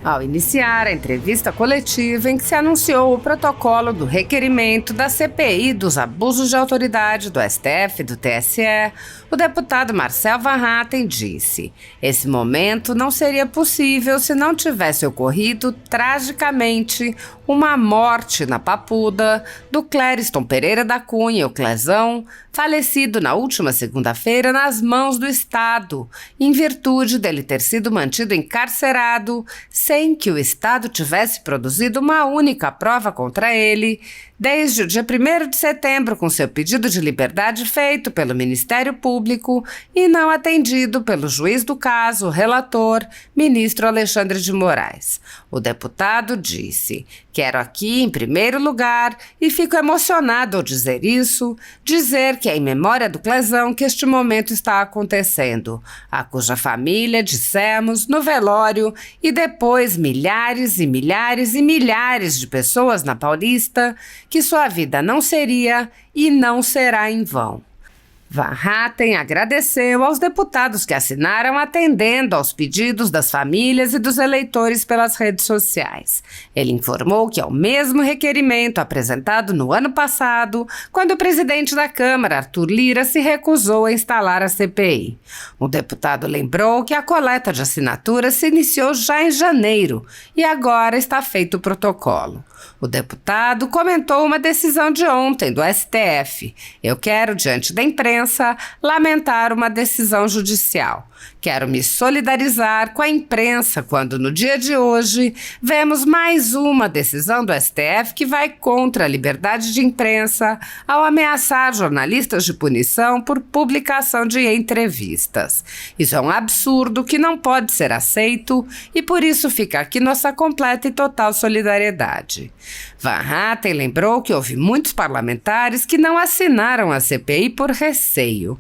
ao iniciar a entrevista coletiva em que se anunciou o protocolo do requerimento da CPI dos abusos de autoridade do STF e do TSE, o deputado Marcel Van Hatten disse: esse momento não seria possível se não tivesse ocorrido tragicamente uma morte na Papuda do Clériston Pereira da Cunha, o Clezão, falecido na última segunda-feira nas mãos do Estado, em virtude dele ter sido mantido encarcerado sem que o Estado tivesse produzido uma única prova contra ele, desde o dia 1º de setembro, com seu pedido de liberdade feito pelo Ministério Público e não atendido pelo juiz do caso, o relator, ministro Alexandre de Moraes. O deputado disse: quero aqui, em primeiro lugar, e fico emocionado ao dizer isso, dizer que é em memória do Clezão que este momento está acontecendo, a cuja família dissemos no velório e depois milhares e milhares e milhares de pessoas na Paulista que sua vida não seria e não será em vão. Van Hatten agradeceu aos deputados que assinaram atendendo aos pedidos das famílias e dos eleitores pelas redes sociais. Ele informou que é o mesmo requerimento apresentado no ano passado, quando o presidente da Câmara, Arthur Lira, se recusou a instalar a CPI. O deputado lembrou que a coleta de assinaturas se iniciou já em janeiro e agora está feito o protocolo. O deputado comentou uma decisão de ontem do STF. Eu quero, diante da imprensa, lamentar uma decisão judicial. Quero me solidarizar com a imprensa quando, no dia de hoje, vemos mais uma decisão do STF que vai contra a liberdade de imprensa ao ameaçar jornalistas de punição por publicação de entrevistas. Isso é um absurdo que não pode ser aceito e por isso fica aqui nossa completa e total solidariedade. Van Hatten lembrou que houve muitos parlamentares que não assinaram a CPI por receio.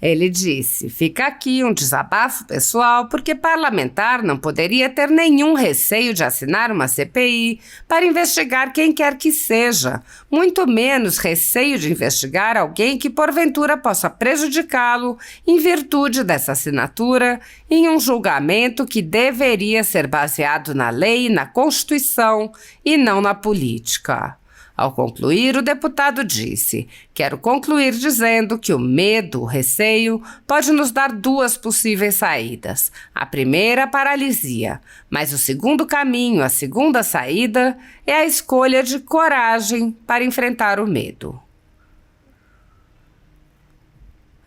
Ele disse: fica aqui um desabafo pessoal porque parlamentar não poderia ter nenhum receio de assinar uma CPI para investigar quem quer que seja, muito menos receio de investigar alguém que porventura possa prejudicá-lo em virtude dessa assinatura em um julgamento que deveria ser baseado na lei e na Constituição e não na política. Ao concluir, o deputado disse: quero concluir dizendo que o medo, o receio, pode nos dar duas possíveis saídas. A primeira, a paralisia, mas o segundo caminho, a segunda saída, é a escolha de coragem para enfrentar o medo.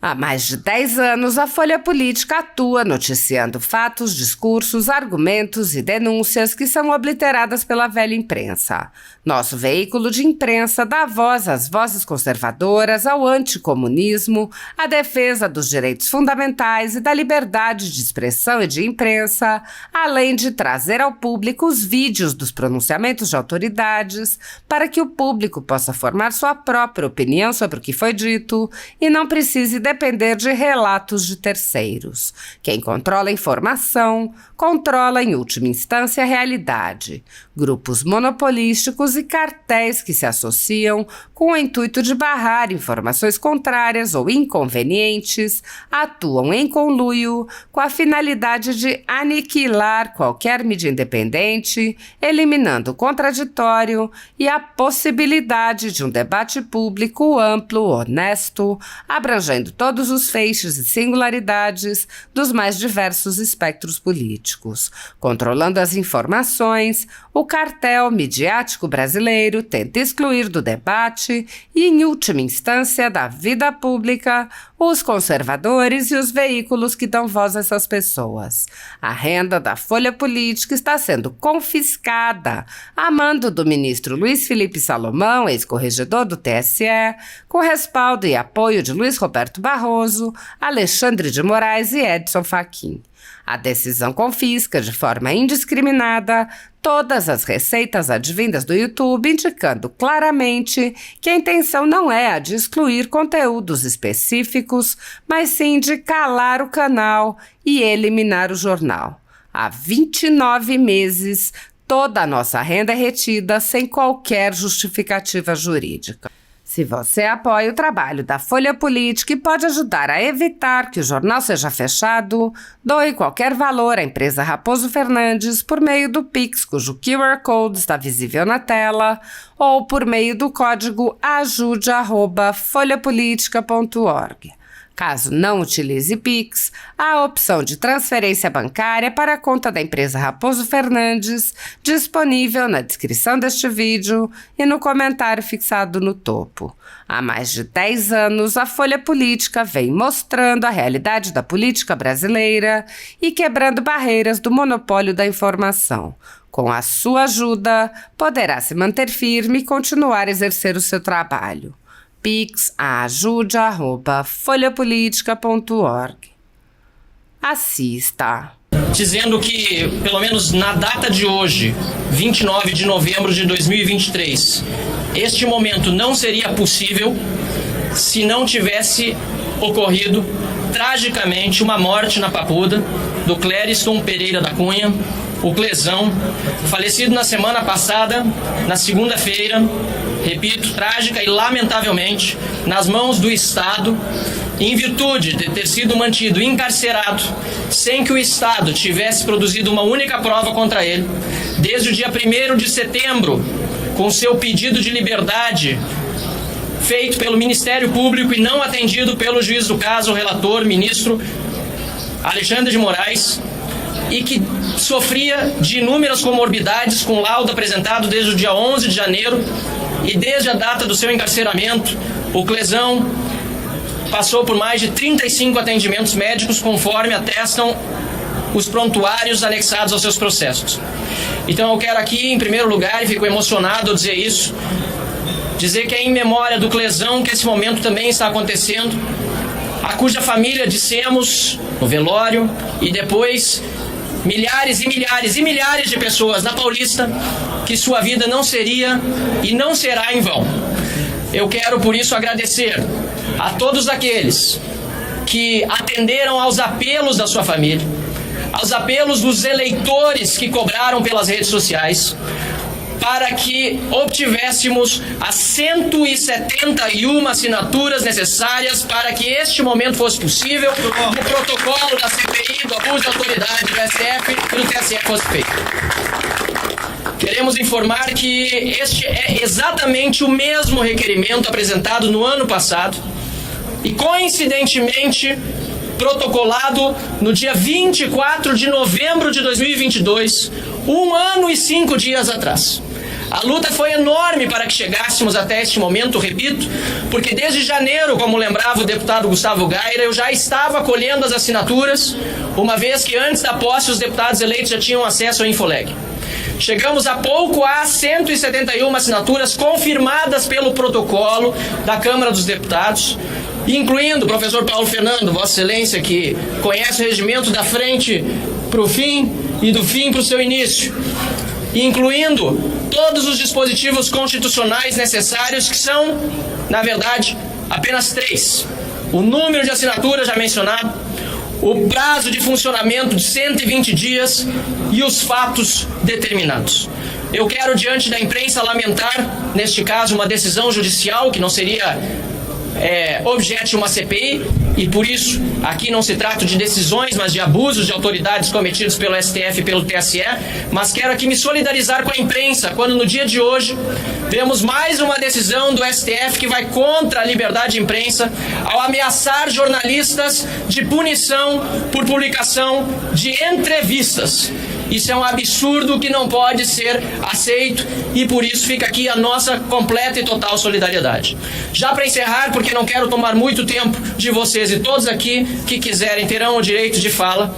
Há mais de 10 anos, a Folha Política atua noticiando fatos, discursos, argumentos e denúncias que são obliteradas pela velha imprensa. Nosso veículo de imprensa dá voz às vozes conservadoras, ao anticomunismo, à defesa dos direitos fundamentais e da liberdade de expressão e de imprensa, além de trazer ao público os vídeos dos pronunciamentos de autoridades para que o público possa formar sua própria opinião sobre o que foi dito e não precise depender de relatos de terceiros. Quem controla a informação, controla em última instância a realidade. Grupos monopolísticos e cartéis que se associam com o intuito de barrar informações contrárias ou inconvenientes atuam em conluio com a finalidade de aniquilar qualquer mídia independente, eliminando o contraditório e a possibilidade de um debate público amplo, honesto, abrangendo todos os feixes e singularidades dos mais diversos espectros políticos. Controlando as informações, o cartel midiático brasileiro tenta excluir do debate e, em última instância, da vida pública, os conservadores e os veículos que dão voz a essas pessoas. A renda da Folha Política está sendo confiscada a mando do ministro Luiz Felipe Salomão, ex-corregedor do TSE, com respaldo e apoio de Luiz Roberto Barroso, Alexandre de Moraes e Edson Fachin. A decisão confisca de forma indiscriminada todas as receitas advindas do YouTube, indicando claramente que a intenção não é a de excluir conteúdos específicos, mas sim de calar o canal e eliminar o jornal. Há 29 meses, toda a nossa renda é retida sem qualquer justificativa jurídica. Se você apoia o trabalho da Folha Política e pode ajudar a evitar que o jornal seja fechado, doe qualquer valor à empresa Raposo Fernandes por meio do Pix, cujo QR Code está visível na tela, ou por meio do código ajude@folhapolitica.org. Caso não utilize Pix, há a opção de transferência bancária para a conta da empresa Raposo Fernandes, disponível na descrição deste vídeo e no comentário fixado no topo. Há mais de 10 anos, a Folha Política vem mostrando a realidade da política brasileira e quebrando barreiras do monopólio da informação. Com a sua ajuda, poderá se manter firme e continuar a exercer o seu trabalho. Pix ajude@folhapolitica.org. Assista. Dizendo que, pelo menos na data de hoje, 29 de novembro de 2023, este momento não seria possível se não tivesse ocorrido, tragicamente, uma morte na Papuda do Clériston Pereira da Cunha, o Clezão, falecido na semana passada, na segunda-feira, repito, trágica e lamentavelmente, nas mãos do Estado, em virtude de ter sido mantido encarcerado, sem que o Estado tivesse produzido uma única prova contra ele, desde o dia 1º de setembro, com seu pedido de liberdade feito pelo Ministério Público e não atendido pelo juiz do caso, o relator, ministro Alexandre de Moraes, e que sofria de inúmeras comorbidades, com laudo apresentado desde o dia 11 de janeiro, e desde a data do seu encarceramento, o Clezão passou por mais de 35 atendimentos médicos, conforme atestam os prontuários anexados aos seus processos. Então eu quero aqui, em primeiro lugar, e fico emocionado ao dizer isso, dizer que é em memória do Clezão que esse momento também está acontecendo, a cuja família dissemos no velório, e depois milhares e milhares e milhares de pessoas na Paulista, que sua vida não seria e não será em vão. Eu quero, por isso, agradecer a todos aqueles que atenderam aos apelos da sua família, aos apelos dos eleitores que cobraram pelas redes sociais, para que obtivéssemos as 171 assinaturas necessárias para que este momento fosse possível, o protocolo da CPI, do abuso de autoridade do STF e do TSE fosse feito. Queremos informar que este é exatamente o mesmo requerimento apresentado no ano passado e, coincidentemente, protocolado no dia 24 de novembro de 2022, 1 ano e 5 dias atrás. A luta foi enorme para que chegássemos até este momento, repito, porque desde janeiro, como lembrava o deputado Gustavo Gaira, eu já estava colhendo as assinaturas, uma vez que antes da posse os deputados eleitos já tinham acesso ao Infoleg. Chegamos há pouco a 171 assinaturas confirmadas pelo protocolo da Câmara dos Deputados, incluindo o professor Paulo Fernando, Vossa Excelência, que conhece o regimento da frente para o fim e do fim para o seu início, incluindo todos os dispositivos constitucionais necessários, que são, na verdade, apenas 3. O número de assinaturas já mencionado, o prazo de funcionamento de 120 dias e os fatos determinados. Eu quero, diante da imprensa, lamentar, neste caso, uma decisão judicial que não seria objeto de uma CPI, e por isso aqui não se trata de decisões, mas de abusos de autoridades cometidos pelo STF e pelo TSE, mas quero aqui me solidarizar com a imprensa, quando no dia de hoje vemos mais uma decisão do STF que vai contra a liberdade de imprensa, ao ameaçar jornalistas de punição por publicação de entrevistas. Isso é um absurdo que não pode ser aceito, e por isso fica aqui a nossa completa e total solidariedade. Já para encerrar, porque não quero tomar muito tempo de vocês, e todos aqui que quiserem terão o direito de fala,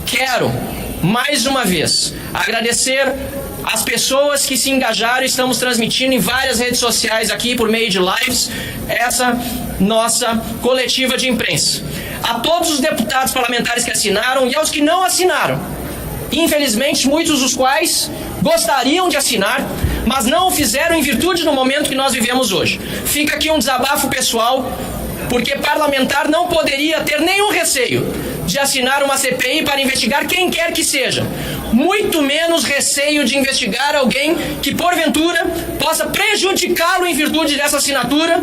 quero mais uma vez agradecer as pessoas que se engajaram. Estamos transmitindo em várias redes sociais aqui por meio de lives essa nossa coletiva de imprensa. A todos os deputados parlamentares que assinaram e aos que não assinaram, infelizmente muitos dos quais gostariam de assinar, mas não o fizeram em virtude do momento que nós vivemos hoje. Fica aqui um desabafo pessoal, porque parlamentar não poderia ter nenhum receio de assinar uma CPI para investigar quem quer que seja. Muito menos receio de investigar alguém que, porventura, possa prejudicá-lo em virtude dessa assinatura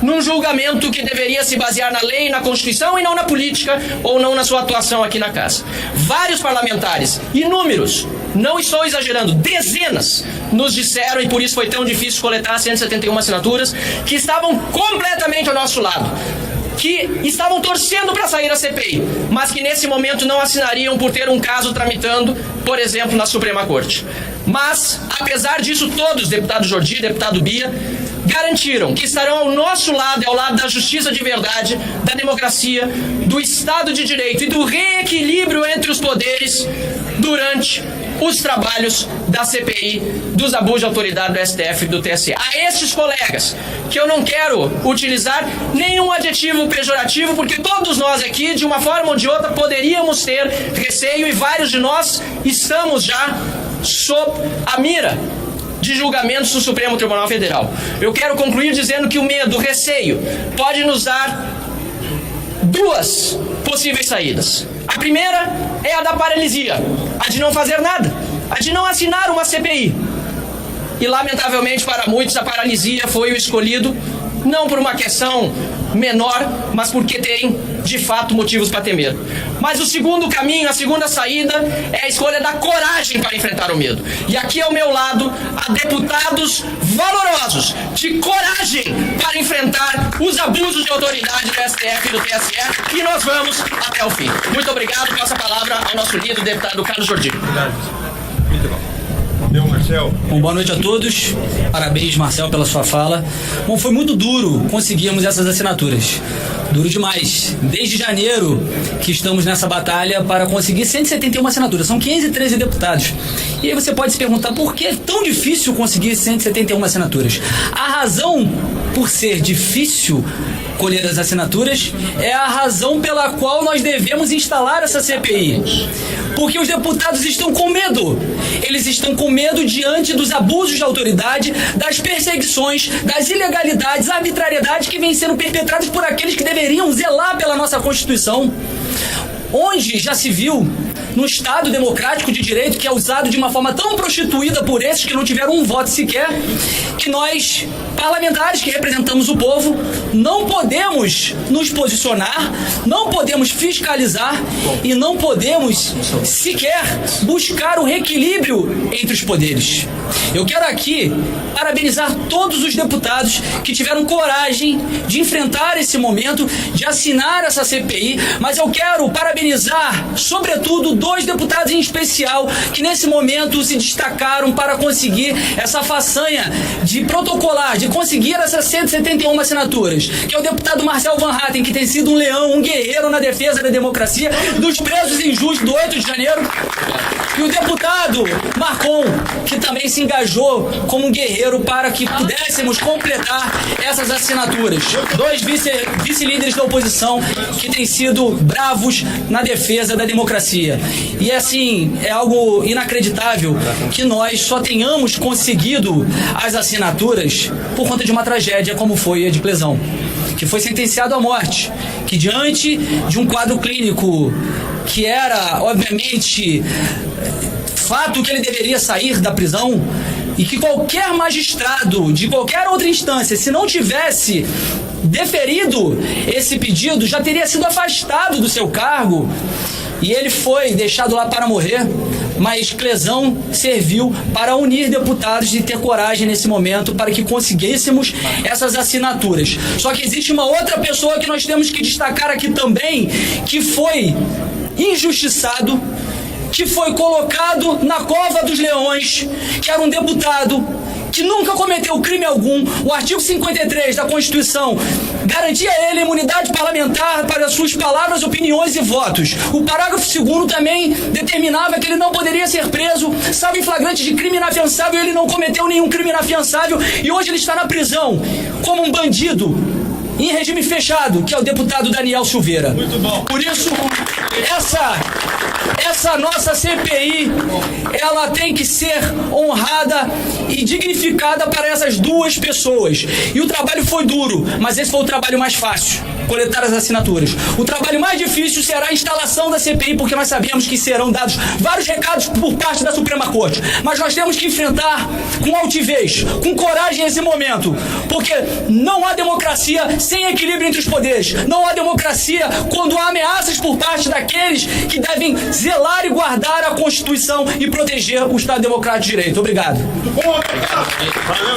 num julgamento que deveria se basear na lei, na Constituição e não na política ou não na sua atuação aqui na Casa. Vários parlamentares, inúmeros, não estou exagerando, dezenas, nos disseram, e por isso foi tão difícil coletar 171 assinaturas, que estavam completamente ao nosso lado, que estavam torcendo para sair a CPI, mas que nesse momento não assinariam por ter um caso tramitando, por exemplo, na Suprema Corte. Mas, apesar disso, todos, deputado Jordi, deputado Bia, garantiram que estarão ao nosso lado e ao lado da justiça de verdade, da democracia, do Estado de Direito e do reequilíbrio entre os poderes durante os trabalhos da CPI dos abusos de autoridade do STF e do TSE. A estes colegas, que eu não quero utilizar nenhum adjetivo pejorativo, porque todos nós aqui, de uma forma ou de outra, poderíamos ter receio, e vários de nós estamos já sob a mira de julgamentos do Supremo Tribunal Federal. Eu quero concluir dizendo que o medo, o receio, pode nos dar duas possíveis saídas. A primeira é a da paralisia, a de não fazer nada, a de não assinar uma CPI. E, lamentavelmente, para muitos, a paralisia foi o escolhido, não por uma questão menor, mas porque tem, de fato, motivos para temer. Mas o segundo caminho, a segunda saída, é a escolha da coragem para enfrentar o medo. E aqui ao meu lado, há deputados valorosos, de coragem para enfrentar os abusos de autoridade do STF e do TSE, e nós vamos até o fim. Muito obrigado. Passo a palavra ao nosso líder, o deputado Carlos Jordi. Muito bom. Marcel. Bom, boa noite a todos. Parabéns, Marcel, pela sua fala. Bom, foi muito duro conseguirmos essas assinaturas. Duro demais. Desde janeiro que estamos nessa batalha para conseguir 171 assinaturas. São 513 deputados. E aí você pode se perguntar por que é tão difícil conseguir 171 assinaturas. A razão por ser difícil colher as assinaturas é a razão pela qual nós devemos instalar essa CPI. Porque os deputados estão com medo. Eles estão com medo diante dos abusos de autoridade, das perseguições, das ilegalidades, arbitrariedades que vêm sendo perpetradas por aqueles que deveriam zelar pela nossa Constituição. Onde já se viu, no Estado democrático de direito, que é usado de uma forma tão prostituída por esses que não tiveram um voto sequer, que nós, parlamentares que representamos o povo, não podemos nos posicionar, não podemos fiscalizar e não podemos sequer buscar o reequilíbrio entre os poderes. Eu quero aqui parabenizar todos os deputados que tiveram coragem de enfrentar esse momento, de assinar essa CPI, mas eu quero parabenizar, sobretudo, dois deputados em especial que nesse momento se destacaram para conseguir essa façanha de protocolar, de conseguir essas 171 assinaturas, que é o deputado Marcel Van Hatten, que tem sido um leão, um guerreiro na defesa da democracia, dos presos injustos do 8 de janeiro, e o deputado Marcon, que também se engajou como um guerreiro para que pudéssemos completar essas assinaturas. Dois vice-líderes da oposição que têm sido bravos na defesa da democracia. E assim, é algo inacreditável que nós só tenhamos conseguido as assinaturas por conta de uma tragédia como foi a de Clesão, que foi sentenciado à morte, que diante de um quadro clínico que era, obviamente, fato que ele deveria sair da prisão, e que qualquer magistrado de qualquer outra instância, se não tivesse deferido esse pedido, já teria sido afastado do seu cargo, e ele foi deixado lá para morrer. Mas Clesão serviu para unir deputados e ter coragem nesse momento para que conseguíssemos essas assinaturas. Só que existe uma outra pessoa que nós temos que destacar aqui também, que foi injustiçado, que foi colocado na cova dos leões, que era um deputado que nunca cometeu crime algum. O artigo 53 da Constituição garantia a ele imunidade parlamentar para suas palavras, opiniões e votos. O parágrafo 2º também determinava que ele não poderia ser preso, salvo em flagrante de crime inafiançável, e ele não cometeu nenhum crime inafiançável, e hoje ele está na prisão como um bandido em regime fechado, que é o deputado Daniel Silveira. Muito bom. Por isso, essa Essa nossa CPI, ela tem que ser honrada e dignificada para essas duas pessoas. E o trabalho foi duro, mas esse foi o trabalho mais fácil, coletar as assinaturas. O trabalho mais difícil será a instalação da CPI, porque nós sabemos que serão dados vários recados por parte da Suprema Corte. Mas nós temos que enfrentar com altivez, com coragem esse momento, porque não há democracia sem equilíbrio entre os poderes. Não há democracia quando há ameaças por parte daqueles que devem zelar e guardar a Constituição e proteger o Estado Democrático de Direito. Obrigado. Valeu,